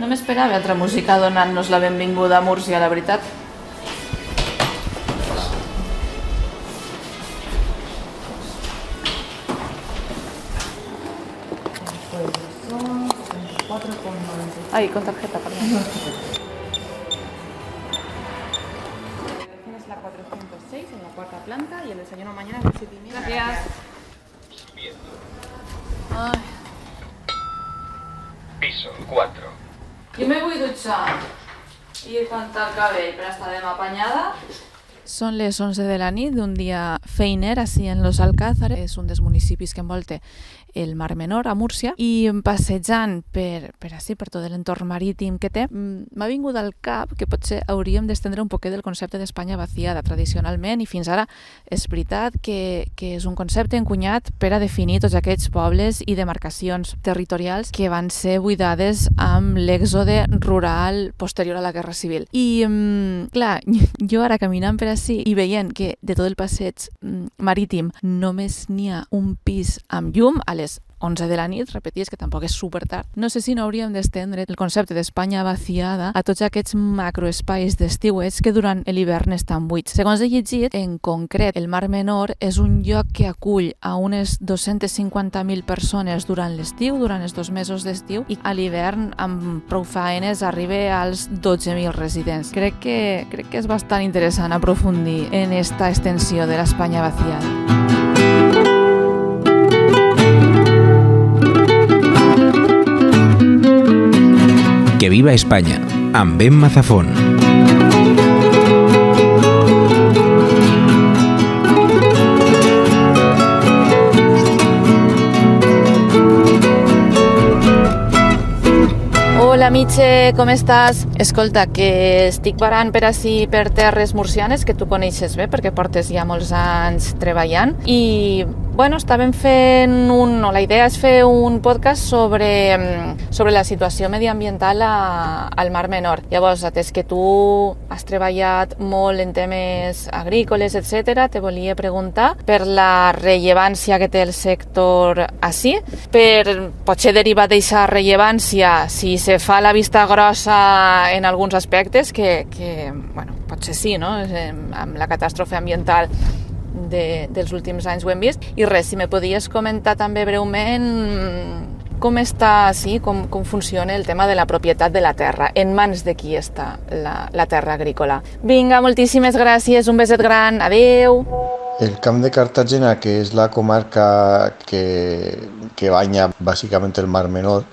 No m'esperava altra música donant-nos la benvinguda a Múrcia, la veritat. Ay, con tarjeta, perdón. Es la 406 en la cuarta planta y el desayuno mañana es de 7:30. Gracias. Ai. Piso 4. Jo me vull dutxar i rentar el cabell per estar demà apanyada. Són les 11 de la nit d'un dia feiner així en Los Alcázares, és un dels municipis que envolta el Mar Menor, a Múrcia, i passejant per tot l'entorn marítim que té, m'ha vingut al cap que potser hauríem d'estendre un poquet del concepte d'Espanya vaciada tradicionalment, i fins ara és veritat que és un concepte encunyat per a definir tots aquests pobles i demarcacions territorials que van ser buidades amb l'èxode rural posterior a la Guerra Civil. I, clar, jo ara caminant per ací i veient que de tot el passeig marítim només n'hi ha un pis amb llum a les 11 de la nit, repeties que tampoc és super tard. No sé si no hauríem d'estendre el concepte d'Espanya vaciada a tots aquests macroespais d'estiuets que durant l'hivern estan buits. Segons he llegit, en concret, el Mar Menor és un lloc que acull a unes 250.000 persones durant l'estiu, durant els 2 mesos d'estiu, i a l'hivern, amb prou faenes, arriba als 12.000 residents. Crec que és bastant interessant aprofundir en esta extensió de l'Espanya vaciada. Que viva España, amb Ben Mazafón. Hola Mitxe, com estàs? Escolta, que estic varant per ací per terres murcianes, que tu coneixes bé perquè portes ja molts anys treballant, i bueno, estàvem fent la idea és fer un podcast sobre la situació mediambiental al Mar Menor. Llavors, atès que tu has treballat molt en temes agrícoles, etc., te volia preguntar per la rellevància que té el sector ací, per potser derivar d'aquesta rellevància si se fa la vista grossa en alguns aspectes que bueno, potser sí, no? Amb la catàstrofe ambiental dels últims anys ho hem vist. I res, si me podies comentar també breument com està, sí, com funciona el tema de la propietat de la terra, en mans de qui està la terra agrícola. Vinga, moltíssimes gràcies, un beset gran, adeu! El Camp de Cartagena, que és la comarca que banya bàsicament el Mar Menor,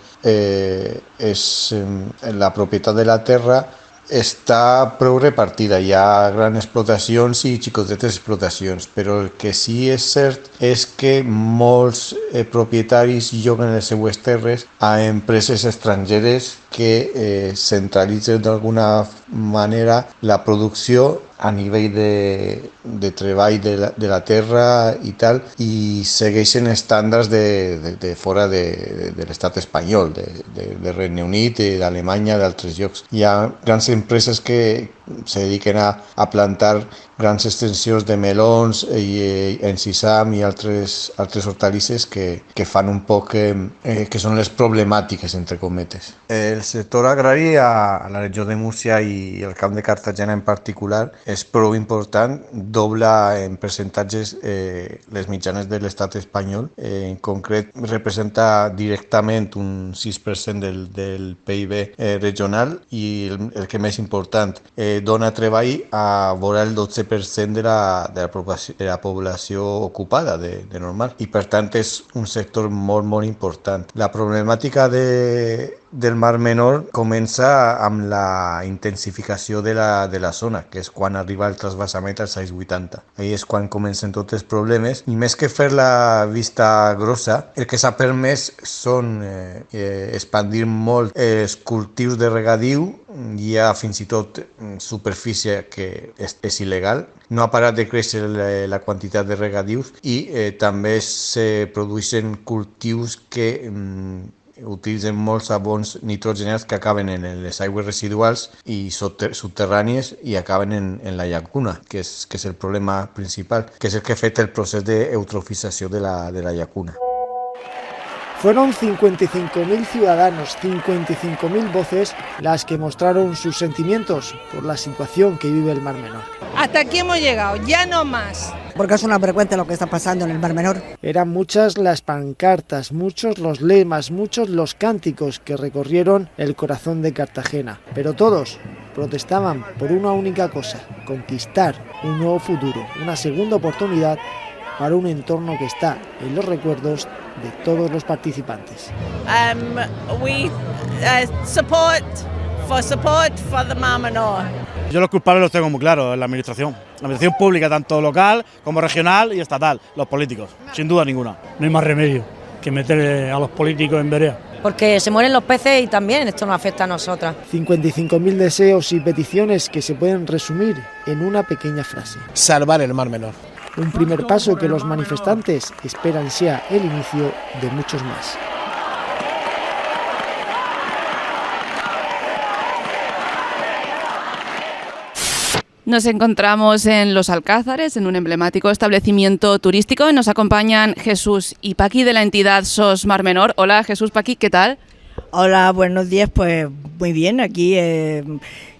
la propietat de la terra està prou repartida. Hi ha grans explotacions i xicotetes explotacions, però el que sí és cert és que molts propietaris lloguen les seues terres a empreses estrangeres que centralitzen d'alguna manera la producció a nivell de treball de la terra i tal, i segueixen estàndards de fora de l'estat espanyol, de Regne Unit, d'Alemanya, d'altres llocs. Hi ha grans empreses que se dediquen a plantar grans extensions de melons i encisam i altres hortalisses que fan un poc que són les problemàtiques, entre cometes. El sector agrari a la regió de Múrcia i el Camp de Cartagena en particular és prou important, dobla en percentatges les mitjanes de l'estat espanyol. En concret, representa directament un 6% del PIB regional, i el que més important, dona treball a vora el 12% de la població ocupada de normal, i per tant és un sector molt, molt important. La problemàtica del Mar Menor comença amb la intensificació de la zona, que és quan arriba el trasbassament als anys 80. Ahí és quan comencen tots els problemes, i més que fer la vista grossa, el que s'ha permès són expandir molt els cultius de regadiu. Hi ha fins i tot superfície que és il·legal. No ha parat de créixer la quantitat de regadius, i també se produeixen cultius que utilitzen molts abons nitrogenats que acaben en les aigües residuals i subterrànies i acaben en la llacuna, que és el problema principal, que és el que ha fet el procés d'eutrofització de la llacuna. Fueron 55.000 ciudadanos, 55.000 voces las que mostraron sus sentimientos por la situación que vive el Mar Menor. Hasta aquí hemos llegado, ya no más. Porque es una vergüenza lo que está pasando en el Mar Menor. Eran muchas las pancartas, muchos los lemas, muchos los cánticos que recorrieron el corazón de Cartagena. Pero todos protestaban por una única cosa: conquistar un nuevo futuro, una segunda oportunidad para un entorno que está en los recuerdos de todos los participantes. Support for the Mar Menor. Yo los culpables los tengo muy claros en la administración pública, tanto local como regional y estatal, los políticos, sin duda ninguna. No hay más remedio que meter a los políticos en vereda. Porque se mueren los peces y también esto nos afecta a nosotras. 55.000 deseos y peticiones que se pueden resumir en una pequeña frase: salvar el Mar Menor. Un primer paso que los manifestantes esperan sea el inicio de muchos más. Nos encontramos en Los Alcázares, en un emblemático establecimiento turístico. Nos acompañan Jesús y Paqui de la entidad SOS Mar Menor. Hola Jesús, Paqui, ¿qué tal? Hola, buenos días, pues muy bien, aquí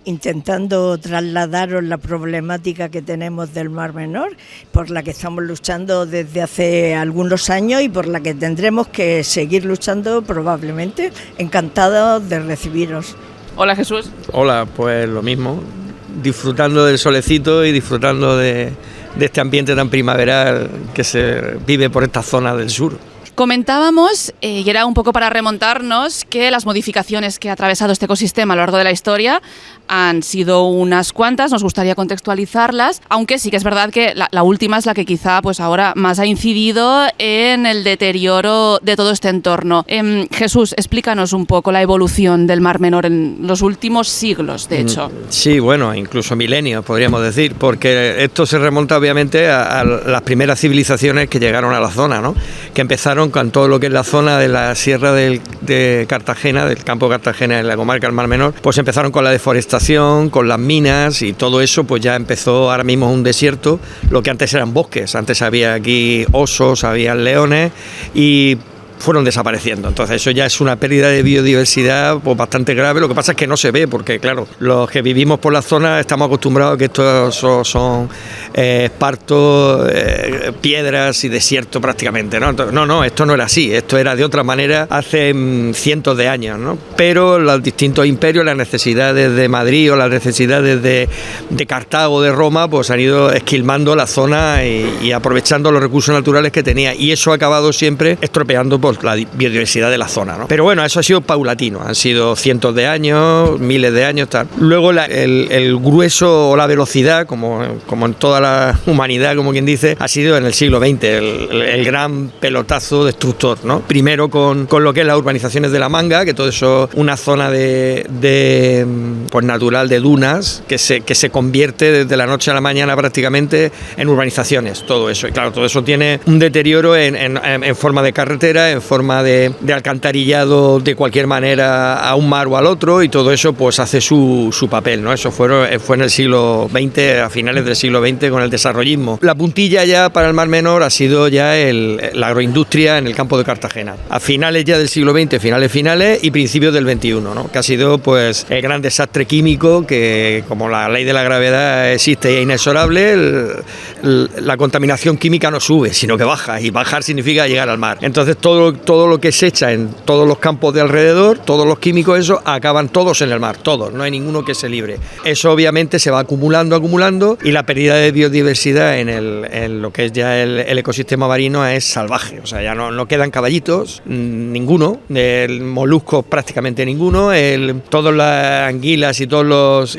intentando trasladaros la problemática que tenemos del Mar Menor, por la que estamos luchando desde hace algunos años y por la que tendremos que seguir luchando probablemente. Encantados de recibiros. Hola Jesús. Hola, pues lo mismo, disfrutando del solecito y disfrutando de este ambiente tan primaveral que se vive por esta zona del sur. Comentábamos, y era un poco para remontarnos, que las modificaciones que ha atravesado este ecosistema a lo largo de la historia han sido unas cuantas. Nos gustaría contextualizarlas, aunque sí que es verdad que la última es la que quizá pues ahora más ha incidido en el deterioro de todo este entorno. Jesús, explícanos un poco la evolución del Mar Menor en los últimos siglos, de hecho. Sí, bueno, incluso milenios podríamos decir, porque esto se remonta obviamente a las primeras civilizaciones que llegaron a la zona, ¿no? Que empezaron con todo lo que es la zona de la sierra de Cartagena, del campo de Cartagena en la comarca del Mar Menor, pues empezaron con la deforestación, con las minas y todo eso, pues ya empezó ahora mismo un desierto, lo que antes eran bosques, antes había aquí osos, había leones y fueron desapareciendo. Entonces eso ya es una pérdida de biodiversidad pues bastante grave. Lo que pasa es que no se ve porque, claro, los que vivimos por la zona estamos acostumbrados a que estos son espartos, piedras y desierto prácticamente, ¿no? Entonces, no, esto no era así, esto era de otra manera hace cientos de años, ¿no? Pero los distintos imperios, las necesidades de Madrid o las necesidades de Cartago, de Roma, pues han ido esquilmando la zona y aprovechando los recursos naturales que tenía, y eso ha acabado siempre estropeando la biodiversidad de la zona, ¿no? Pero bueno, eso ha sido paulatino, han sido cientos de años, miles de años, tal. Luego el grueso o la velocidad, como en toda la humanidad, como quien dice, ha sido en el siglo XX, el gran pelotazo destructor, ¿no? Primero con lo que es las urbanizaciones de la Manga, que todo eso, una zona pues natural de dunas, que se convierte desde la noche a la mañana prácticamente en urbanizaciones, todo eso. Y claro, todo eso tiene un deterioro en forma de carretera, en forma de alcantarillado de cualquier manera a un mar o al otro, y todo eso pues hace su papel, ¿no? Eso fue en el siglo XX, a finales del siglo XX, con el desarrollismo. La puntilla ya para el Mar Menor ha sido ya la agroindustria en el campo de Cartagena, a finales ya del siglo XX, finales y principios del XXI, ¿no? Que ha sido pues el gran desastre químico que, como la ley de la gravedad existe y es inexorable, la contaminación química no sube, sino que baja, y bajar significa llegar al mar. Entonces todo lo que se echa en todos los campos de alrededor, todos los químicos, eso, acaban todos en el mar, todos, no hay ninguno que se libre. Eso obviamente se va acumulando, y la pérdida de biodiversidad en lo que es ya el ecosistema marino es salvaje. O sea, ya no quedan caballitos, ninguno, moluscos prácticamente ninguno, todas las anguilas y todos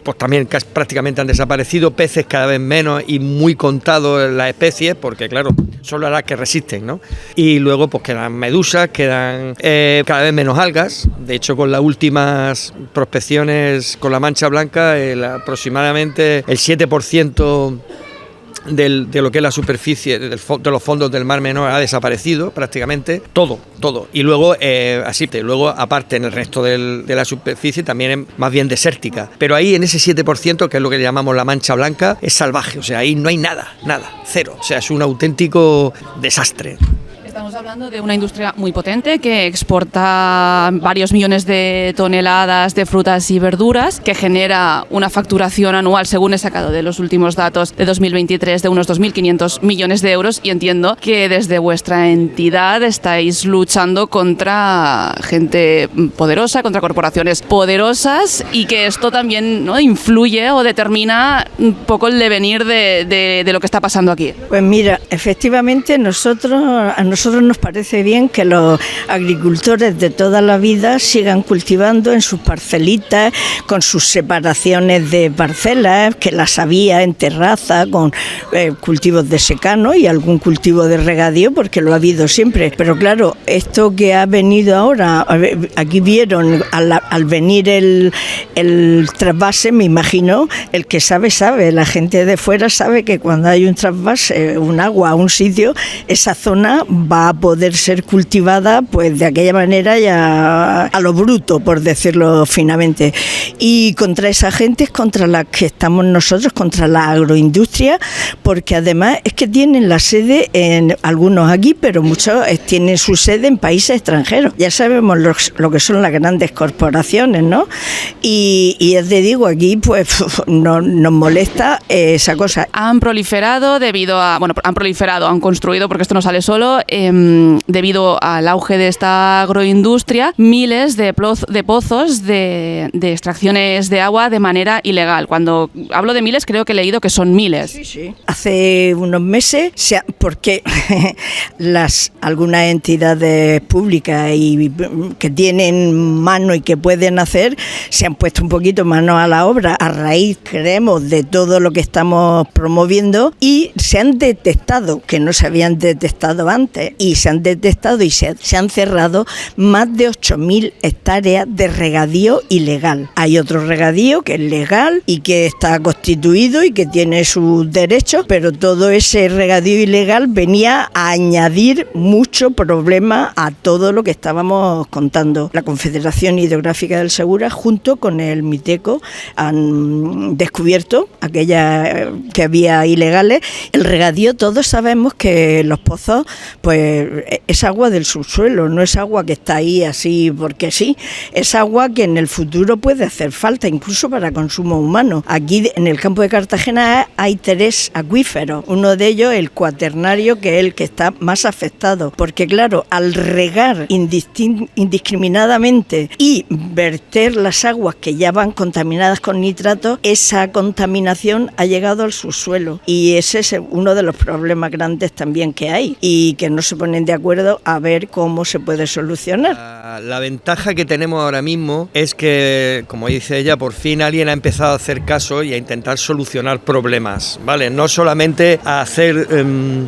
pues también prácticamente han desaparecido, peces cada vez menos y muy contados las especies, porque claro, son las que resisten, ¿no? Y luego pues quedan medusas, quedan cada vez menos algas. De hecho, con las últimas prospecciones con la mancha blanca, aproximadamente el 7% de lo que es la superficie de los fondos del Mar Menor ha desaparecido prácticamente, todo. Y luego, luego aparte en el resto de la superficie también es más bien desértica. Pero ahí en ese 7%, que es lo que llamamos la mancha blanca, es salvaje. O sea, ahí no hay nada, cero. O sea, es un auténtico desastre. Estamos hablando de una industria muy potente que exporta varios millones de toneladas de frutas y verduras, que genera una facturación anual, según he sacado de los últimos datos de 2023, de unos 2.500 millones de euros, y entiendo que desde vuestra entidad estáis luchando contra gente poderosa, contra corporaciones poderosas, y que esto también, ¿no?, influye o determina un poco el devenir de lo que está pasando aquí. Pues mira, efectivamente a nosotros nos parece bien que los agricultores de toda la vida sigan cultivando en sus parcelitas, con sus separaciones de parcelas, que las había en terraza, con cultivos de secano y algún cultivo de regadío, porque lo ha habido siempre. Pero claro, esto que ha venido ahora, aquí vieron al venir el trasvase, me imagino, el que sabe, la gente de fuera sabe que cuando hay un trasvase, un agua a un sitio, esa zona va a poder ser cultivada pues de aquella manera ya a lo bruto, por decirlo finamente. Y contra esa gente es contra la que estamos nosotros, contra la agroindustria, porque además es que tienen la sede en algunos aquí, pero muchos tienen su sede en países extranjeros. Ya sabemos lo que son las grandes corporaciones, ¿no? Y ya te digo, aquí pues nos molesta esa cosa. Han proliferado han construido, porque esto no sale solo, debido al auge de esta agroindustria, miles de pozos de extracciones de agua de manera ilegal. Cuando hablo de miles, creo que he leído que son miles. Sí. Hace unos meses, porque algunas entidades públicas y que tienen mano y que pueden hacer, se han puesto un poquito mano a la obra a raíz, creemos, de todo lo que estamos promoviendo, y se han detectado, que no se habían detectado antes, y se han detectado y se han cerrado más de 8.000 hectáreas de regadío ilegal. Hay otro regadío que es legal y que está constituido y que tiene sus derechos, pero todo ese regadío ilegal venía a añadir mucho problema a todo lo que estábamos contando. La Confederación Hidrográfica del Segura, junto con el Miteco, han descubierto aquellas que había ilegales. El regadío, todos sabemos que los pozos, pues es agua del subsuelo, no es agua que está ahí así porque sí, es agua que en el futuro puede hacer falta, incluso para consumo humano. Aquí en el campo de Cartagena hay 3 acuíferos, uno de ellos el cuaternario, que es el que está más afectado, porque claro, al regar indiscriminadamente y verter las aguas que ya van contaminadas con nitratos, esa contaminación ha llegado al subsuelo, y ese es uno de los problemas grandes también que hay, y que no se ponen de acuerdo a ver cómo se puede solucionar. La ventaja que tenemos ahora mismo es que, como dice ella, por fin alguien ha empezado a hacer caso y a intentar solucionar problemas, ¿vale? No solamente a hacer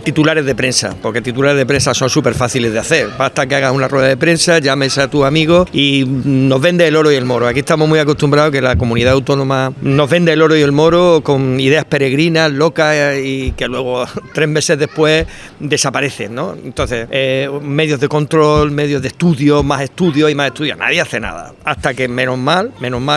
titulares de prensa, porque titulares de prensa son súper fáciles de hacer. Basta que hagas una rueda de prensa, llames a tu amigo y nos vende el oro y el moro. Aquí estamos muy acostumbrados a que la comunidad autónoma nos vende el oro y el moro con ideas peregrinas, locas, y que luego 3 meses después desaparecen, ¿no? Entonces, medios de control, medios de estudio, más estudios y más estudios, nadie hace nada. Hasta que menos mal,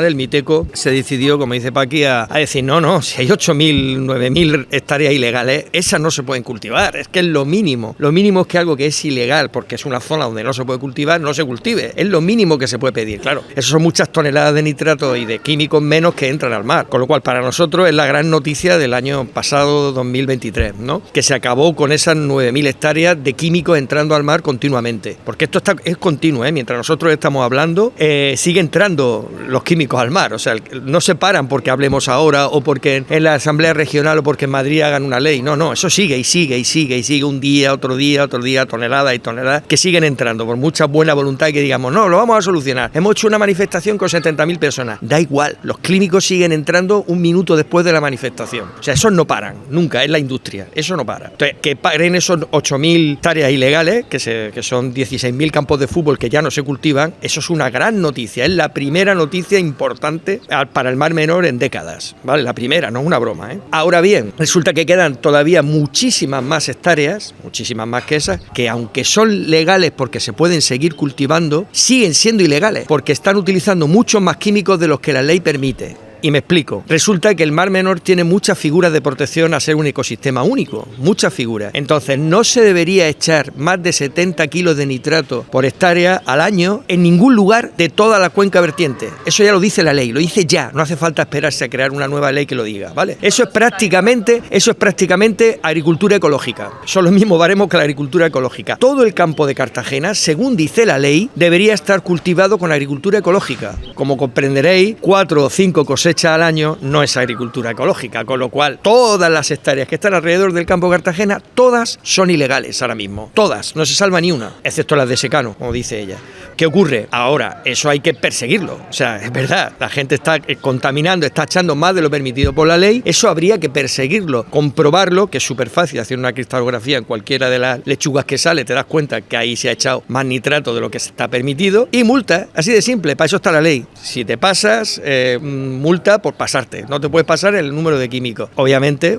el Miteco se decidió, como dice Paqui, a decir, no, si hay 8.000, 9.000 hectáreas ilegales, esas no se pueden cultivar, es que es lo mínimo es que algo que es ilegal, porque es una zona donde no se puede cultivar, no se cultive, es lo mínimo que se puede pedir, claro. Eso son muchas toneladas de nitrato y de químicos menos que entran al mar, con lo cual para nosotros es la gran noticia del año pasado, 2023, ¿no? Que se acabó con esas 9.000 hectáreas de químicos entrando al mar continuamente, porque esto es continuo, mientras nosotros estamos hablando, sigue entrando los químicos al mar, o sea, no se paran porque hablemos ahora o porque en la Asamblea Regional o porque en Madrid hagan una ley, no, eso sigue y sigue un día, otro día, toneladas y toneladas que siguen entrando por mucha buena voluntad y que digamos, no, lo vamos a solucionar. Hemos hecho una manifestación con 70.000 personas, da igual, los químicos siguen entrando un minuto después de la manifestación, o sea, esos no paran, nunca, es la industria, eso no para. Entonces, que paren esos 8.000 hectáreas ilegales, que son 16.000 campos de fútbol que ya no se cultivan, eso es una gran noticia, es la primera noticia importante para el Mar Menor en décadas, ¿vale? La primera, no es una broma, ¿eh? Ahora bien, resulta que quedan todavía muchísimas más hectáreas, muchísimas más que esas, que aunque son legales porque se pueden seguir cultivando, siguen siendo ilegales, porque están utilizando muchos más químicos de los que la ley permite. Y me explico. Resulta que el Mar Menor tiene muchas figuras de protección a ser un ecosistema único, muchas figuras. Entonces no se debería echar más de 70 kilos de nitrato por hectárea al año en ningún lugar de toda la cuenca vertiente. Eso ya lo dice la ley, lo dice ya, no hace falta esperarse a crear una nueva ley que lo diga, ¿vale? Eso es prácticamente agricultura ecológica. Son los mismos baremos que la agricultura ecológica. Todo el campo de Cartagena, según dice la ley, debería estar cultivado con agricultura ecológica. Como comprenderéis, 4 o 5 cosechas al año no es agricultura ecológica, con lo cual todas las hectáreas que están alrededor del campo de Cartagena, todas son ilegales ahora mismo. Todas, no se salva ni una, excepto las de secano, como dice ella. ¿Qué ocurre? Ahora, eso hay que perseguirlo. O sea, es verdad, la gente está contaminando, está echando más de lo permitido por la ley. Eso habría que perseguirlo, comprobarlo, que es súper fácil hacer una cristalografía en cualquiera de las lechugas que sale, te das cuenta que ahí se ha echado más nitrato de lo que está permitido. Y multa, así de simple, para eso está la ley. Si te pasas, multa por pasarte. No te puedes pasar el número de químicos. Obviamente,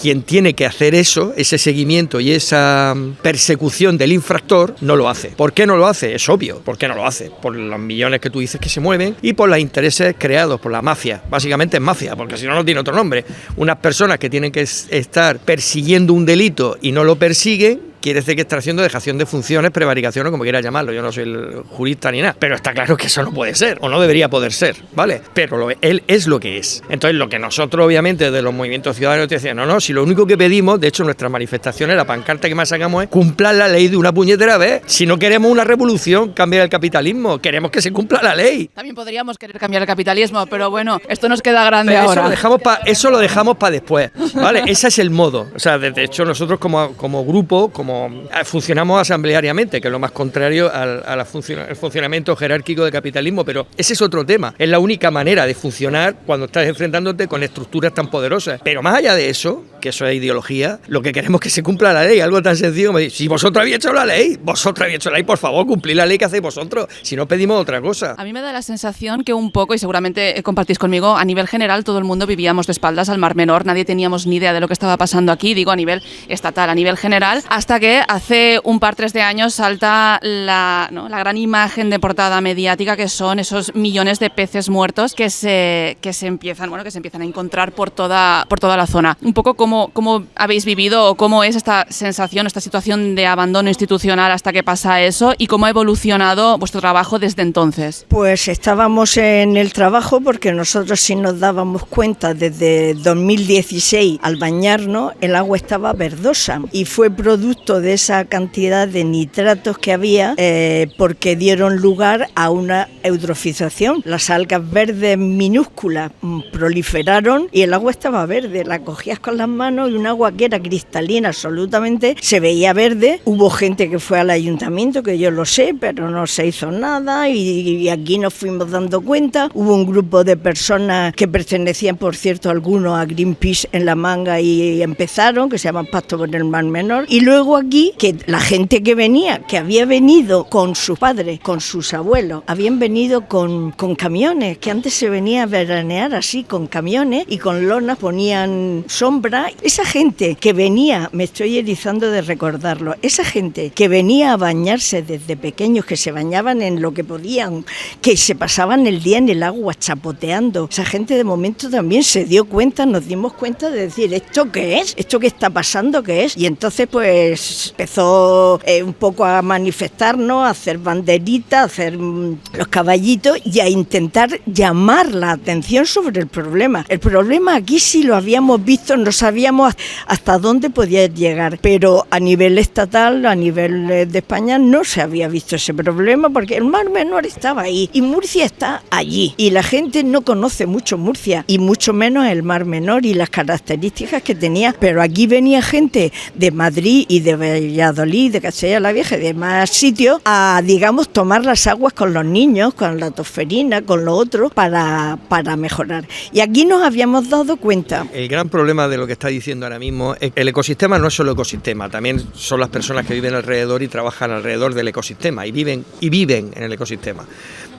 quien tiene que hacer eso, ese seguimiento y esa persecución del infractor, no lo hace. ¿Por qué no lo hace? Es obvio. ¿Por qué no lo hace? Por los millones que tú dices que se mueven y por los intereses creados, por la mafia. Básicamente es mafia, porque si no, no tiene otro nombre. Unas personas que tienen que estar persiguiendo un delito y no lo persiguen, quiere decir que está haciendo dejación de funciones, prevaricación o como quieras llamarlo. Yo no soy el jurista ni nada, pero está claro que eso no puede ser, o no debería poder ser, ¿vale? Pero él es lo que es. Entonces, lo que nosotros, obviamente, de los movimientos ciudadanos te decían, no, si lo único que pedimos, de hecho, en nuestras manifestaciones, la pancarta que más sacamos es cumplan la ley de una puñetera vez. Si no queremos una revolución, cambiar el capitalismo, queremos que se cumpla la ley. También podríamos querer cambiar el capitalismo, pero bueno, esto nos queda grande pero ahora. Eso lo dejamos para después, ¿vale? Ese es el modo. O sea, de hecho, nosotros como grupo, funcionamos asambleariamente, que es lo más contrario al funcionamiento jerárquico del capitalismo, pero ese es otro tema. Es la única manera de funcionar cuando estás enfrentándote con estructuras tan poderosas. Pero más allá de eso, que eso es ideología, lo que queremos es que se cumpla la ley, algo tan sencillo como decir, si vosotros habéis hecho la ley, por favor, cumplid la ley que hacéis vosotros, si no pedimos otra cosa. A mí me da la sensación que un poco, y seguramente compartís conmigo, a nivel general todo el mundo vivíamos de espaldas al Mar Menor, nadie teníamos ni idea de lo que estaba pasando aquí, digo a nivel estatal, a nivel general, hasta que hace un par, 3 de años salta la gran imagen de portada mediática que son esos millones de peces muertos que se empiezan a encontrar por toda la zona. Un poco cómo habéis vivido o cómo es esta sensación, esta situación de abandono institucional hasta que pasa eso y cómo ha evolucionado vuestro trabajo desde entonces. Pues estábamos en el trabajo porque nosotros sí nos dábamos cuenta desde 2016 al bañarnos el agua estaba verdosa y fue producto de esa cantidad de nitratos que había porque dieron lugar a una eutrofización. Las algas verdes minúsculas proliferaron y el agua estaba verde, la cogías con las manos y un agua que era cristalina absolutamente se veía verde. Hubo gente que fue al ayuntamiento, que yo lo sé, pero no se hizo nada y aquí nos fuimos dando cuenta. Hubo un grupo de personas que pertenecían, por cierto, algunos a Greenpeace en La Manga y empezaron, que se llaman Pacto por el Mar Menor. Y luego aquí, que la gente que venía, que había venido con sus padres, con sus abuelos, habían venido con camiones, que antes se venía a veranear así, con camiones y con lonas ponían sombra. Esa gente que venía, me estoy erizando de recordarlo, esa gente que venía a bañarse desde pequeños, que se bañaban en lo que podían, que se pasaban el día en el agua chapoteando, esa gente de momento también se dio cuenta, nos dimos cuenta de decir, ¿esto qué es? ¿Esto que está pasando qué es? Y entonces pues empezó un poco a manifestarnos, a hacer banderitas, a hacer los caballitos y a intentar llamar la atención sobre el problema. El problema aquí sí lo habíamos visto, no sabíamos hasta dónde podía llegar, pero a nivel estatal, a nivel de España no se había visto ese problema porque el Mar Menor estaba ahí y Murcia está allí y la gente no conoce mucho Murcia y mucho menos el Mar Menor y las características que tenía, pero aquí venía gente de Madrid y de Valladolid, de Castilla la Vieja y de más sitios a, digamos, tomar las aguas con los niños, con la tosferina, con lo otro, para mejorar. Y aquí nos habíamos dado cuenta. El gran problema de lo que está diciendo ahora mismo es que el ecosistema no es solo ecosistema, también son las personas que viven alrededor y trabajan alrededor del ecosistema y viven en el ecosistema.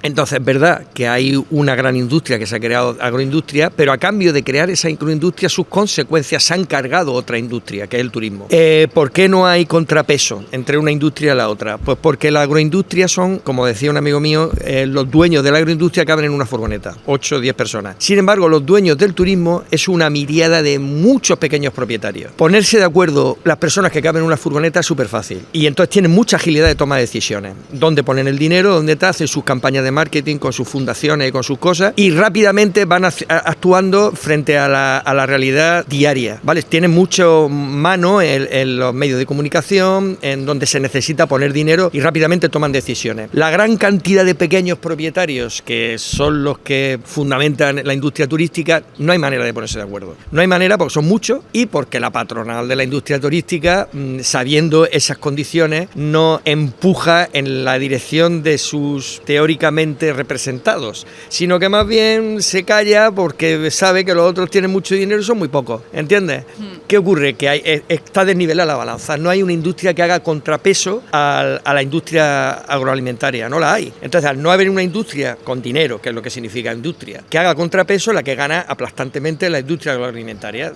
Entonces es verdad que hay una gran industria que se ha creado, agroindustria, pero a cambio de crear esa agroindustria, sus consecuencias se han cargado otra industria, que es el turismo. ¿Por qué no hay contrapeso entre una industria y la otra? Pues porque la agroindustria son, como decía un amigo mío, los dueños de la agroindustria caben en una furgoneta, 8 o 10 personas. Sin embargo, los dueños del turismo es una miríada de muchos pequeños propietarios. Ponerse de acuerdo las personas que caben en una furgoneta es súper fácil. Y entonces tienen mucha agilidad de toma de decisiones. Dónde ponen el dinero, dónde hacen sus campañas de marketing con sus fundaciones y con sus cosas, y rápidamente van actuando frente a la realidad diaria, ¿vale? Tienen mucho mano en los medios de comunicación, en donde se necesita poner dinero, y rápidamente toman decisiones. La gran cantidad de pequeños propietarios, que son los que fundamentan la industria turística, no hay manera de ponerse de acuerdo. No hay manera porque son muchos y porque la patronal de la industria turística, sabiendo esas condiciones, no empuja en la dirección de sus teóricamente representados, sino que más bien se calla porque sabe que los otros tienen mucho dinero y son muy pocos, ¿entiendes? ¿Qué ocurre? Que está desnivelada la balanza, no hay una industria que haga contrapeso a la industria agroalimentaria, no la hay. Entonces, al no haber una industria con dinero, que es lo que significa industria, que haga contrapeso, la que gana aplastantemente la industria agroalimentaria.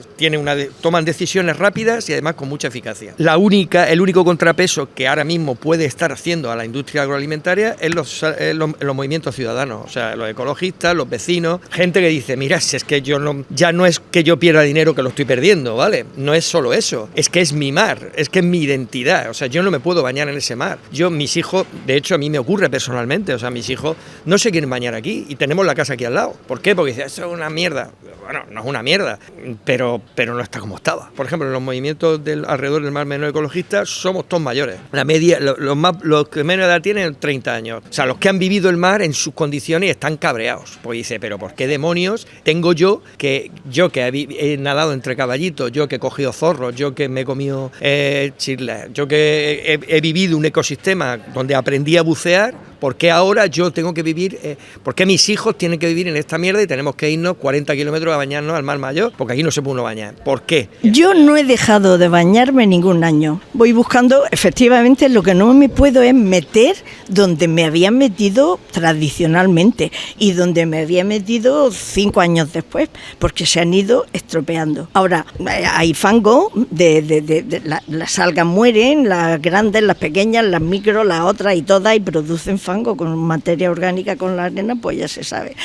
Toman decisiones rápidas y además con mucha eficacia. El único contrapeso que ahora mismo puede estar haciendo a la industria agroalimentaria es los movimientos ciudadanos, o sea, los ecologistas, los vecinos, gente que dice, mira, si es que ya no es que yo pierda dinero que lo estoy perdiendo, ¿vale? No es solo eso, es que es mi mar, es que es mi identidad, o sea, yo no me puedo bañar en ese mar. Mis hijos, de hecho a mí me ocurre personalmente, o sea, mis hijos no se quieren bañar aquí y tenemos la casa aquí al lado. ¿Por qué? Porque dicen, eso es una mierda. Bueno, no es una mierda, pero no está como estaba. Por ejemplo, en los movimientos alrededor del Mar Menor ecologistas somos todos mayores. La media, los que menos edad tienen 30 años. O sea, los que han vivido el mar en sus condiciones están cabreados. Pues dice, pero ¿por qué demonios tengo yo que he nadado entre caballitos, yo que he cogido zorros, yo que me he comido chiles, yo que he vivido un ecosistema donde aprendí a bucear? ¿Por qué ahora yo tengo que vivir, por qué mis hijos tienen que vivir en esta mierda y tenemos que irnos 40 kilómetros a bañarnos al Mar Mayor? Porque aquí no se puede uno bañar. ¿Por qué? Yo no he dejado de bañarme ningún año. Voy buscando, efectivamente, lo que no me puedo es meter donde me había metido tradicionalmente y donde me había metido 5 años después, porque se han ido estropeando. Ahora, hay fango, las algas mueren, las grandes, las pequeñas, las micro, las otras y todas, y producen fango con materia orgánica, con la arena, pues ya se sabe.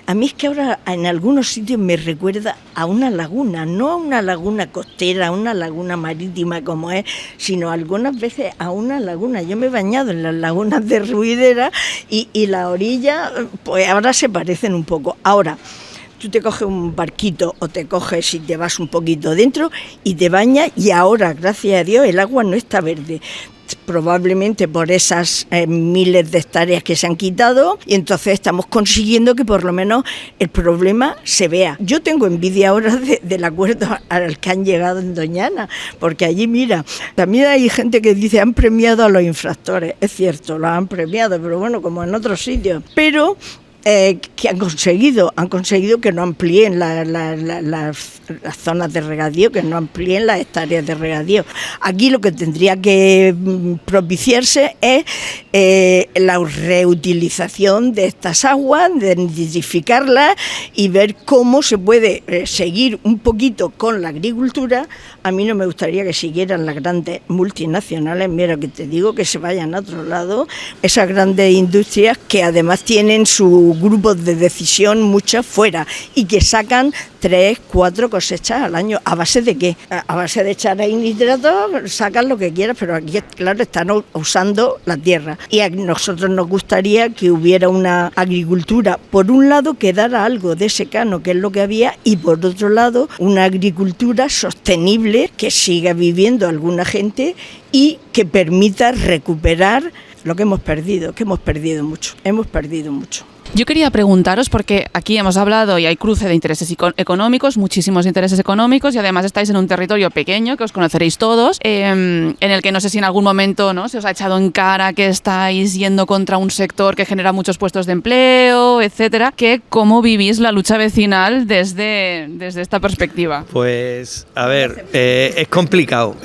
A mí es que ahora en algunos sitios me recuerda a una laguna, no a una laguna costera, a una laguna marítima como es, sino algunas veces a una laguna. Yo me he bañado en las lagunas de Ruidera y la orilla, pues ahora se parecen un poco. Ahora, tú te coges un barquito o te coges y te vas un poquito dentro y te bañas, y ahora, gracias a Dios, el agua no está verde. Probablemente por esas miles de hectáreas que se han quitado, y entonces estamos consiguiendo que por lo menos el problema se vea. Yo tengo envidia ahora del acuerdo al que han llegado en Doñana, porque allí, mira, también hay gente que dice han premiado a los infractores. Es cierto, los han premiado, pero bueno, como en otros sitios. Pero que han conseguido que no amplíen las zonas de regadío, que no amplíen las hectáreas de regadío. Aquí lo que tendría que propiciarse es la reutilización de estas aguas, de nidificarlas y ver cómo se puede seguir un poquito con la agricultura. A mí no me gustaría que siguieran las grandes multinacionales, mira que te digo, que se vayan a otro lado, esas grandes industrias que además tienen sus grupos de decisión muchas fuera y que sacan 3, 4 cosechas al año. ¿A base de qué? A base de echar ahí nitratos, sacan lo que quieras, pero aquí, claro, están usando la tierra. Y a nosotros nos gustaría que hubiera una agricultura, por un lado, que dara algo de secano, que es lo que había, y por otro lado, una agricultura sostenible, que siga viviendo alguna gente y que permita recuperar lo que hemos perdido mucho. Yo quería preguntaros, porque aquí hemos hablado y hay cruce de intereses económicos, muchísimos intereses económicos, y además estáis en un territorio pequeño, que os conoceréis todos, en el que no sé si en algún momento, ¿no?, se os ha echado en cara que estáis yendo contra un sector que genera muchos puestos de empleo, etcétera. ¿Cómo vivís la lucha vecinal desde esta perspectiva? Pues, a ver, es complicado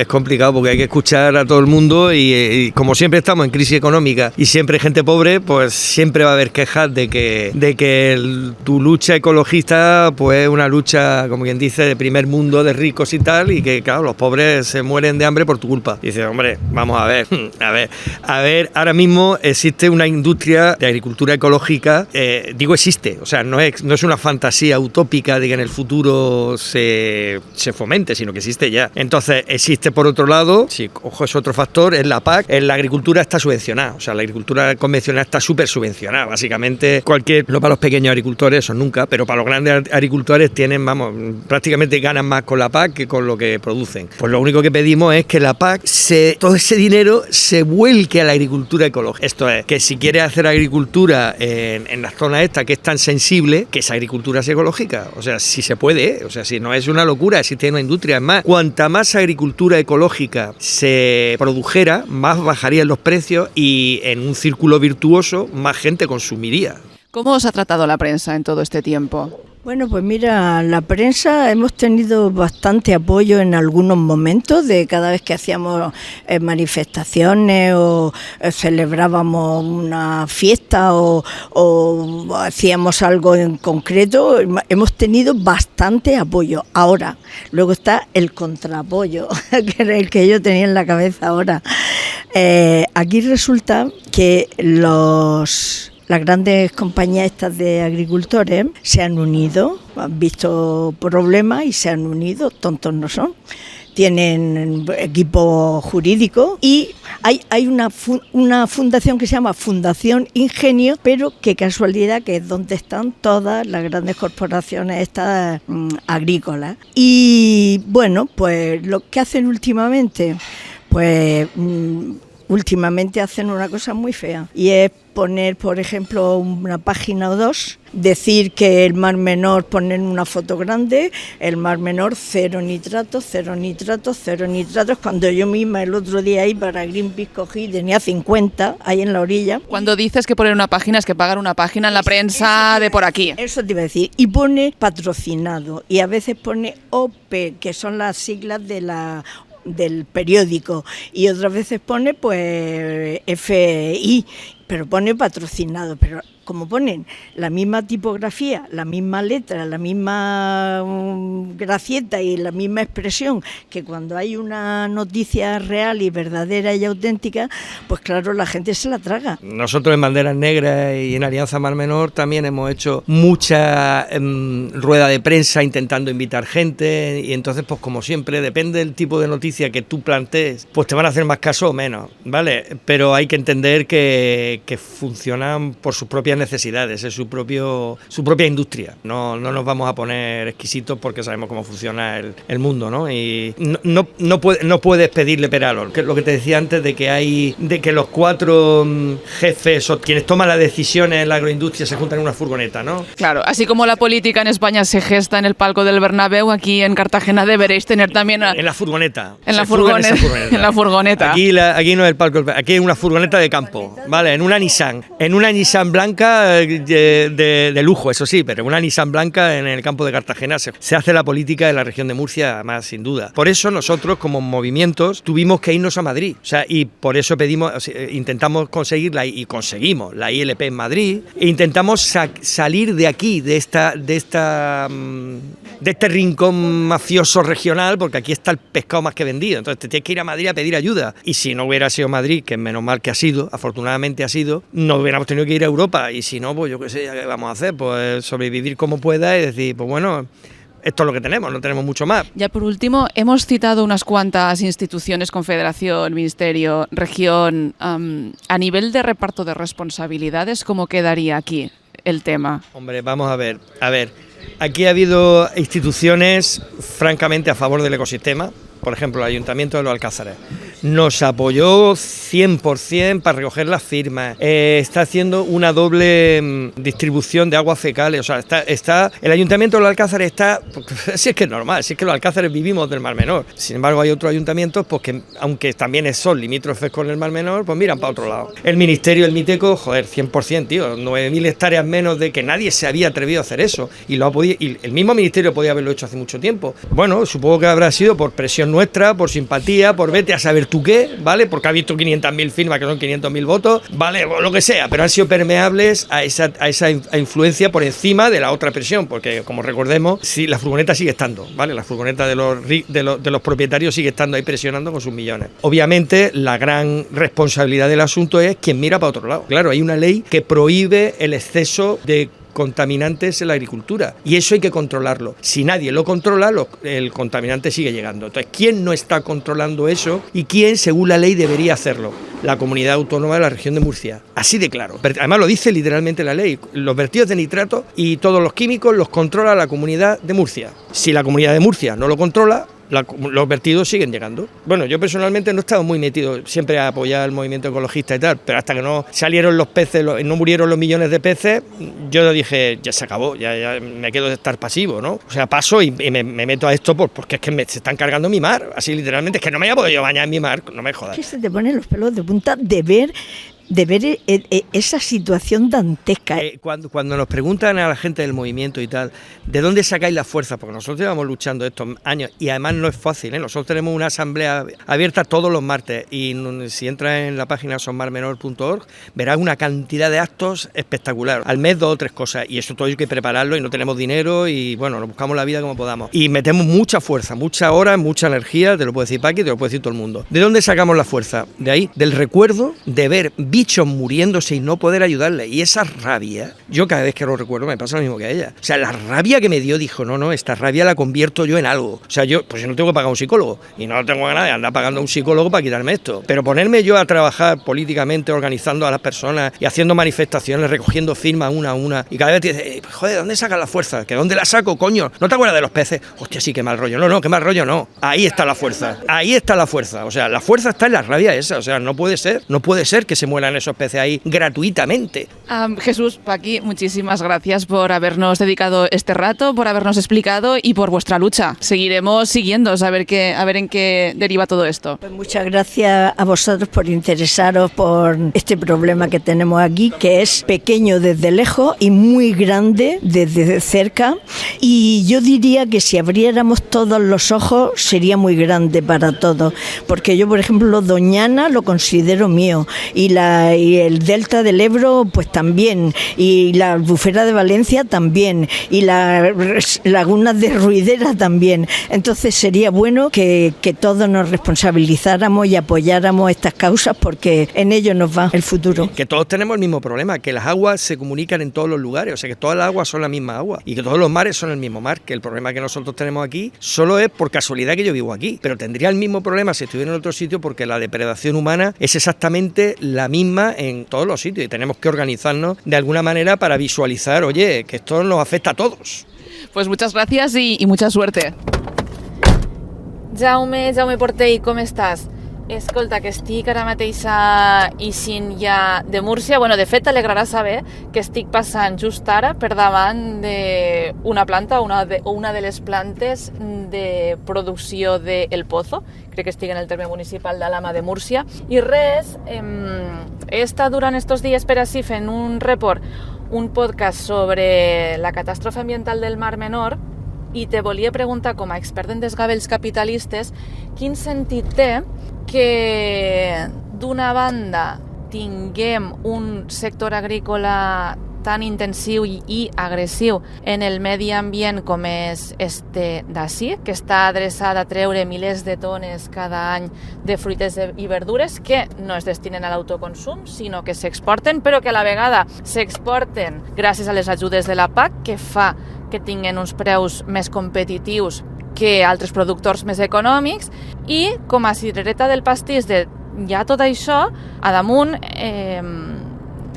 porque hay que escuchar a todo el mundo y como siempre estamos en crisis económica y siempre hay gente pobre, pues siempre va a haber quejas de que tu lucha ecologista pues es una lucha, como quien dice, de primer mundo, de ricos y tal, y que claro, los pobres se mueren de hambre por tu culpa. Y dices, hombre, vamos a ver, ahora mismo existe una industria de agricultura ecológica, existe, o sea, no es una fantasía utópica de que en el futuro se fomente, sino que existe ya. Entonces, existe por otro lado, si ojo, es otro factor, es la PAC, la agricultura está subvencionada, o sea, la agricultura convencional está súper subvencionada, básicamente. No para los pequeños agricultores, eso nunca, pero para los grandes agricultores prácticamente ganan más con la PAC que con lo que producen. Pues lo único que pedimos es que la PAC, todo ese dinero se vuelque a la agricultura ecológica. Esto es, que si quieres hacer agricultura en la zona esta que es tan sensible, que esa agricultura sea ecológica. O sea, si se puede, o sea, si no es una locura, existe una industria. Es más, cuanta más agricultura ecológica se produjera, más bajarían los precios y en un círculo virtuoso más gente consumiría. ¿Cómo os ha tratado la prensa en todo este tiempo? Bueno, pues mira, la prensa hemos tenido bastante apoyo en algunos momentos, de cada vez que hacíamos manifestaciones o celebrábamos una fiesta o hacíamos algo en concreto, hemos tenido bastante apoyo. Ahora, luego está el contraapoyo, que era el que yo tenía en la cabeza ahora. Aquí resulta que las grandes compañías estas de agricultores se han unido, han visto problemas y se han unido, tontos no son. Tienen equipo jurídico y hay una fundación que se llama Fundación Ingenio, pero qué casualidad que es donde están todas las grandes corporaciones estas agrícolas. Y bueno, pues lo que hacen últimamente, últimamente hacen una cosa muy fea y es poner, por ejemplo, una página o dos, decir que el Mar Menor, poner una foto grande, el Mar Menor cero nitratos, cuando yo misma el otro día ahí para Greenpeace cogí, tenía 50 ahí en la orilla. Cuando dices que poner una página es que pagar una página en la prensa de por aquí. Eso te iba a decir, y pone patrocinado y a veces pone OP, que son las siglas del periódico, y otras veces pone pues FI, pero pone patrocinado, pero como ponen la misma tipografía, la misma letra, la misma gracieta y la misma expresión que cuando hay una noticia real y verdadera y auténtica, pues claro, la gente se la traga. Nosotros en Banderas Negras y en Alianza Mar Menor también hemos hecho mucha rueda de prensa intentando invitar gente, y entonces pues como siempre, depende del tipo de noticia que tú plantees, pues te van a hacer más caso o menos, ¿vale? Pero hay que entender que funcionan por sus propias necesidades, es su propia industria. No nos vamos a poner exquisitos porque sabemos cómo funciona el mundo, ¿no? Y no puedes pedirle peralor, que es lo que te decía antes de que los cuatro jefes o quienes toman las decisiones en la agroindustria se juntan en una furgoneta, ¿no? Claro, así como la política en España se gesta en el palco del Bernabéu, aquí en Cartagena deberéis tener también en la furgoneta. En la furgoneta. Aquí no es el palco, aquí es una furgoneta de campo, ¿vale? En una Nissan blanca de lujo, eso sí, pero una Nissan blanca en el campo de Cartagena se hace la política de la región de Murcia, más sin duda. Por eso nosotros como movimientos tuvimos que irnos a Madrid, o sea, y por eso intentamos conseguir y conseguimos la ILP en Madrid, e intentamos salir de aquí, de este rincón mafioso regional, porque aquí está el pescado más que vendido, entonces te tienes que ir a Madrid a pedir ayuda, y si no hubiera sido Madrid, que menos mal que ha sido, afortunadamente ha sido, no hubiéramos tenido que ir a Europa, y si no, pues yo qué sé, ¿qué vamos a hacer? Pues sobrevivir como pueda y decir, pues bueno, esto es lo que tenemos, no tenemos mucho más. Ya por último, hemos citado unas cuantas instituciones, confederación, ministerio, región. A nivel de reparto de responsabilidades, ¿cómo quedaría aquí el tema? Hombre, vamos a ver, aquí ha habido instituciones francamente a favor del ecosistema, por ejemplo el Ayuntamiento de Los Alcázares. nos apoyó 100% para recoger las firmas, está haciendo una doble distribución de aguas fecales, o sea, está el Ayuntamiento de los Alcázares está, si es que es normal, si es que los Alcázares vivimos del Mar Menor, sin embargo hay otros ayuntamientos pues que aunque también son limítrofes con el Mar Menor, pues miran para otro lado. El Ministerio del Miteco, joder, 100%, tío, 9.000 hectáreas menos de que nadie se había atrevido a hacer eso, y lo ha podido, y el mismo Ministerio podía haberlo hecho hace mucho tiempo. Bueno, supongo que habrá sido por presión nuestra, por simpatía, por vete a saber tú qué, ¿vale? Porque ha visto 500.000 firmas, que son 500.000 votos, ¿vale? O lo que sea, pero han sido permeables a esa influencia por encima de la otra presión, porque como recordemos, sí, la furgoneta sigue estando, ¿vale? La furgoneta de los propietarios sigue estando ahí presionando con sus millones. Obviamente, la gran responsabilidad del asunto es quien mira para otro lado. Claro, hay una ley que prohíbe el exceso de contaminantes en la agricultura y eso hay que controlarlo. Si nadie lo controla, el contaminante sigue llegando. Entonces, ¿quién no está controlando eso y quién, según la ley, debería hacerlo? La comunidad autónoma de la región de Murcia. Así de claro. Además lo dice literalmente la ley. Los vertidos de nitrato y todos los químicos los controla la comunidad de Murcia. Si la comunidad de Murcia no lo controla, los vertidos siguen llegando. Bueno, yo personalmente no he estado muy metido siempre a apoyar el movimiento ecologista y tal, pero hasta que no salieron los peces, no murieron los millones de peces, yo dije, ya se acabó, ya me quedo de estar pasivo, ¿no? O sea, paso y me meto a esto porque es que se están cargando mi mar, así literalmente, es que no me voy a poder yo bañar en mi mar, no me jodas. ¿Qué se te ponen los pelos de punta de ver esa situación dantesca? Cuando nos preguntan a la gente del movimiento y tal, ¿de dónde sacáis la fuerza? Porque nosotros llevamos luchando estos años y además no es fácil, ¿eh? Nosotros tenemos una asamblea abierta todos los martes y si entras en la página sonmarmenor.org verás una cantidad de actos espectacular. Al mes 2 o 3 cosas y eso todo hay que prepararlo y no tenemos dinero y bueno, nos buscamos la vida como podamos. Y metemos mucha fuerza, muchas horas, mucha energía, te lo puede decir Paqui, te lo puede decir todo el mundo. ¿De dónde sacamos la fuerza? De ahí, del recuerdo de ver bichos muriéndose y no poder ayudarle. Y esa rabia, yo cada vez que lo recuerdo me pasa lo mismo que a ella. O sea, la rabia que me dio, dijo, no, esta rabia la convierto yo en algo. O sea, yo no tengo que pagar a un psicólogo y no tengo ganas de andar pagando a un psicólogo para quitarme esto. Pero ponerme yo a trabajar políticamente, organizando a las personas y haciendo manifestaciones, recogiendo firmas una a una y cada vez te dices, joder, ¿dónde sacas la fuerza? ¿Que dónde la saco, coño? ¿No te acuerdas de los peces? Hostia, sí, qué mal rollo. No, qué mal rollo no. Ahí está la fuerza. Ahí está la fuerza. O sea, la fuerza está en la rabia esa. O sea, no puede ser que se mueran esos peces ahí gratuitamente. Jesús, Paqui, muchísimas gracias por habernos dedicado este rato, por habernos explicado y por vuestra lucha. Seguiremos siguiendo, a ver en qué deriva todo esto. Pues muchas gracias a vosotros por interesaros por este problema que tenemos aquí, que es pequeño desde lejos y muy grande desde cerca. Y yo diría que si abriéramos todos los ojos sería muy grande para todos, porque yo, por ejemplo, Doñana lo considero mío y el Delta del Ebro pues también, y la Albufera de Valencia también, y las lagunas de Ruidera también. Entonces sería bueno que todos nos responsabilizáramos y apoyáramos estas causas porque en ello nos va el futuro. Que todos tenemos el mismo problema, que las aguas se comunican en todos los lugares, o sea que todas las aguas son la misma agua y que todos los mares son el mismo mar, que el problema que nosotros tenemos aquí solo es por casualidad que yo vivo aquí, pero tendría el mismo problema si estuviera en otro sitio porque la depredación humana es exactamente la misma en todos los sitios y tenemos que organizarnos de alguna manera para visualizar, oye, que esto nos afecta a todos. Pues muchas gracias y mucha suerte. Jaume Portell, com estàs? Escolta, que estic ara mateix eixint ja de Múrcia. Bueno, de fet, t'alegrarà saber que estic passant just ara per davant d'una planta, una de les plantes de producció d'El Pozo. Crec que estic en el terme municipal d'Alhama de Múrcia. I res, he estat durant estos dies per ací fent un report, un podcast sobre la catàstrofe ambiental del Mar Menor i te volia preguntar, com a expert en desgavells capitalistes, quin sentit té que d'una banda tinguem un sector agrícola tan intensiu i agressiu en el medi ambient com és este d'ací, que està adreçat a treure milers de tones cada any de fruites i verdures que no es destinen a l'autoconsum, sinó que s'exporten, però que a la vegada s'exporten gràcies a les ajudes de la PAC, que fa que tinguen uns preus més competitius que altres productors més econòmics, i com a cirereta del pastís de ja tot això, a damunt,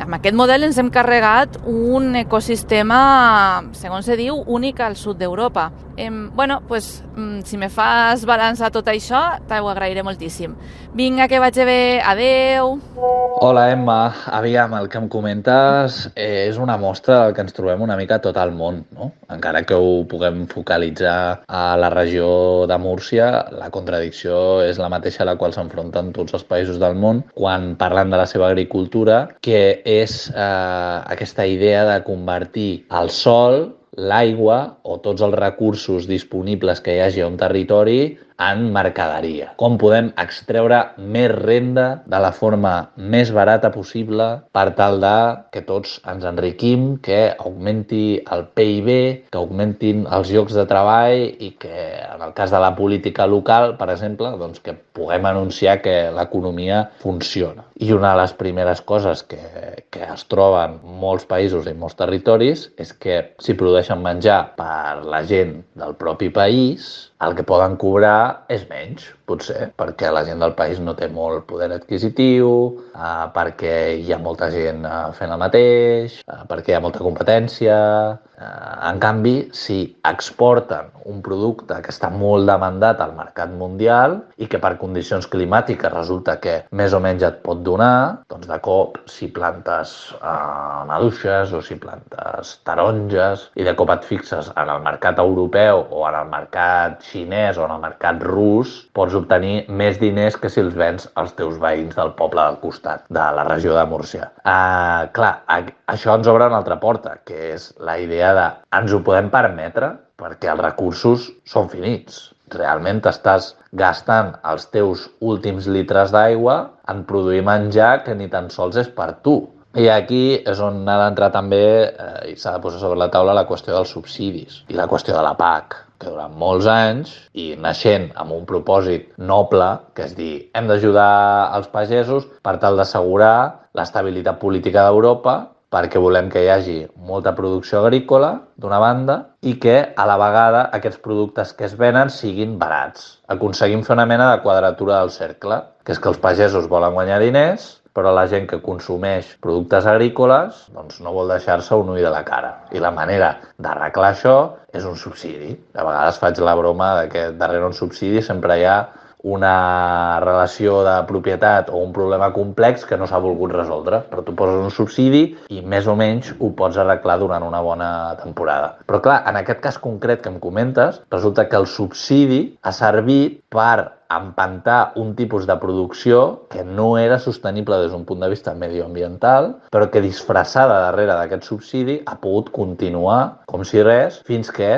amb aquest model ens hem carregat un ecosistema, segons se diu, únic al sud d'Europa. Bueno, pues, si me fas balanç a tot això, t'ho agrairé moltíssim. Vinga, que vagi bé. Adeu! Hola, Emma. Aviam, el que em comentes és una mostra del que ens trobem una mica a tot el món, no? Encara que ho puguem focalitzar a la regió de Múrcia, la contradicció és la mateixa a la qual s'enfronten tots els països del món quan parlen de la seva agricultura, que és aquesta idea de convertir el sol, l'aigua o tots els recursos disponibles que hi hagi a un territori en mercaderia. Com podem extreure més renda de la forma més barata possible per tal de que tots ens enriquim, que augmenti el PIB, que augmentin els llocs de treball i que, en el cas de la política local, per exemple, doncs que puguem anunciar que l'economia funciona. I una de les primeres coses que es troben molts països i molts territoris és que si produeixen menjar per la gent del propi país, el que poden cobrar és menys, potser, perquè la gent del país no té molt poder adquisitiu, perquè hi ha molta gent fent el mateix, perquè hi ha molta competència. En canvi, si exporten un producte que està molt demandat al mercat mundial i que per condicions climàtiques resulta que més o menys et pot donar, doncs de cop, si plantes maduixes o si plantes taronges i de cop et fixes en el mercat europeu o en el mercat xinès o en el mercat rus, pots obtenir més diners que si els vens als teus veïns del poble del costat, de la regió de Múrcia. Clar, això ens obre una altra porta, que és la idea de ens ho podem permetre perquè els recursos són finits. Realment t'estàs gastant els teus últims litres d'aigua en produir menjar que ni tan sols és per tu. I aquí és on ha d'entrar també i s'ha de posar sobre la taula la qüestió dels subsidis i la qüestió de la PAC, que durant molts anys, i naixent amb un propòsit noble, que és dir, hem d'ajudar els pagesos per tal d'assegurar l'estabilitat política d'Europa, perquè volem que hi hagi molta producció agrícola, d'una banda, i que, a la vegada, aquests productes que es venen siguin barats. Aconseguim fer una mena de quadratura del cercle, que és que els pagesos volen guanyar diners, però la gent que consumeix productes agrícoles doncs no vol deixar-se un ull de la cara. I la manera d'arreglar això és un subsidi. A vegades faig la broma de que darrere un subsidi sempre hi ha una relació de propietat o un problema complex que no s'ha volgut resoldre. Però tu poses un subsidi i més o menys ho pots arreglar durant una bona temporada. Però clar, en aquest cas concret que em comentes, resulta que el subsidi ha servit per empantar un tipus de producció que no era sostenible des d'un punt de vista medioambiental, però que disfressada darrere d'aquest subsidi ha pogut continuar com si res fins que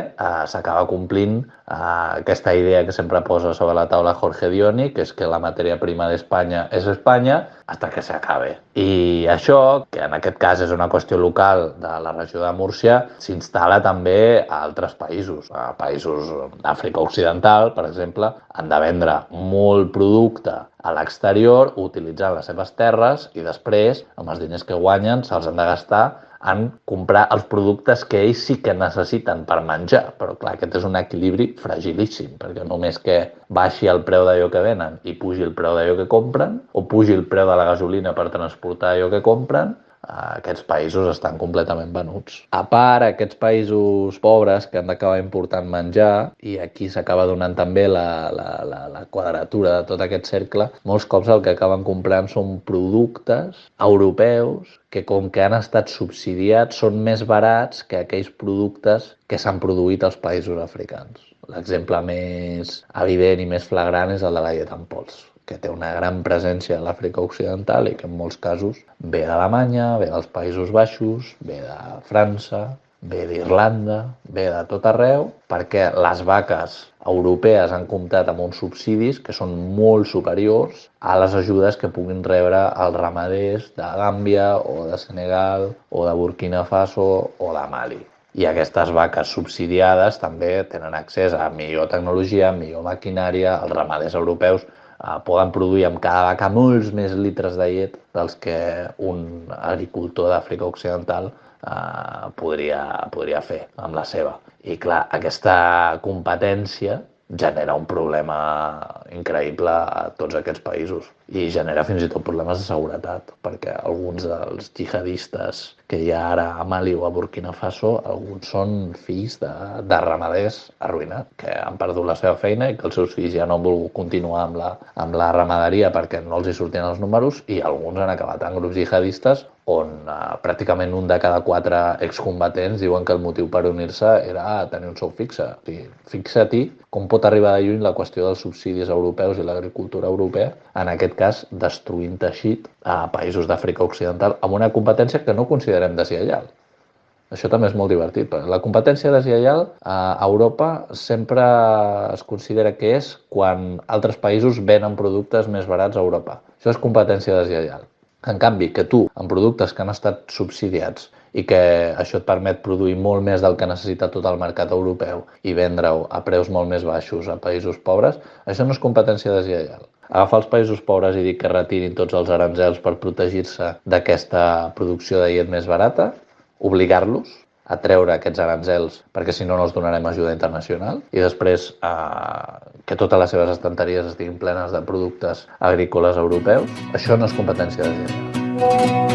s'acaba complint aquesta idea que sempre posa sobre la taula Jorge Dioni, que és que la matèria prima d'Espanya és Espanya, hasta que s'acabe. I això, que en aquest cas és una qüestió local de la regió de Múrcia, s'instal·la també a altres països. A països d'Àfrica Occidental, per exemple, han de vendre molt producte a l'exterior utilitzant les seves terres i després, amb els diners que guanyen, se'ls han de gastar en comprar els productes que ells sí que necessiten per menjar. Però clar, aquest és un equilibri fragilíssim, perquè només que baixi el preu d'allò que venen i pugi el preu d'allò que compren, o pugi el preu de la gasolina per transportar allò que compren, aquests països estan completament venuts. A part, aquests països pobres que han d'acabar important menjar, i aquí s'acaba donant també la quadratura de tot aquest cercle, molts cops el que acaben comprant són productes europeus que, com que han estat subsidiats, són més barats que aquells productes que s'han produït als països africans. L'exemple més evident i més flagrant és el de la llet en pols, que té una gran presència a l'Àfrica Occidental i que en molts casos ve d'Alemanya, ve dels Països Baixos, ve de França, ve d'Irlanda, ve de tot arreu, perquè les vaques europees han comptat amb uns subsidis que són molt superiors a les ajudes que puguin rebre els ramaders de Gàmbia o de Senegal o de Burkina Faso o de Mali. I aquestes vaques subsidiades també tenen accés a millor tecnologia, millor maquinària. Els ramaders europeus poden produir amb cada vaca molts més litres de llet dels que un agricultor d'Àfrica Occidental podria fer amb la seva. I clar, aquesta competència genera un problema increïble a tots aquests països i genera fins i tot problemes de seguretat, perquè alguns dels jihadistes que hi ha ara a Mali o a Burkina Faso, alguns són fills de ramaders arruïnats, que han perdut la seva feina i que els seus fills ja no han volgut continuar amb la ramaderia perquè no els hi sortien els números, i alguns han acabat en grups jihadistes on pràcticament un de cada 4 excombatents diuen que el motiu per unir-se era tenir un sou fixe. O sigui, fixa-t'hi com pot arribar de lluny la qüestió dels subsidis europeus i l'agricultura europea, en aquest cas destruint teixit a països d'Àfrica Occidental amb una competència que no considerem deslleial. Això també és molt divertit, perquè la competència deslleial a Europa sempre es considera que és quan altres països venen productes més barats a Europa. Això és competència deslleial. En canvi, que tu, amb productes que han estat subsidiats i que això et permet produir molt més del que necessita tot el mercat europeu i vendre-ho a preus molt més baixos a països pobres, això no és competència deslleial. Agafar els països pobres i dir que retirin tots els aranzels per protegir-se d'aquesta producció de llet més barata, obligar-los a treure aquests aranzels perquè si no, no els donarem ajuda internacional, i després que totes les seves estanteries estiguin plenes de productes agrícoles europeus, això no és competència deslleial.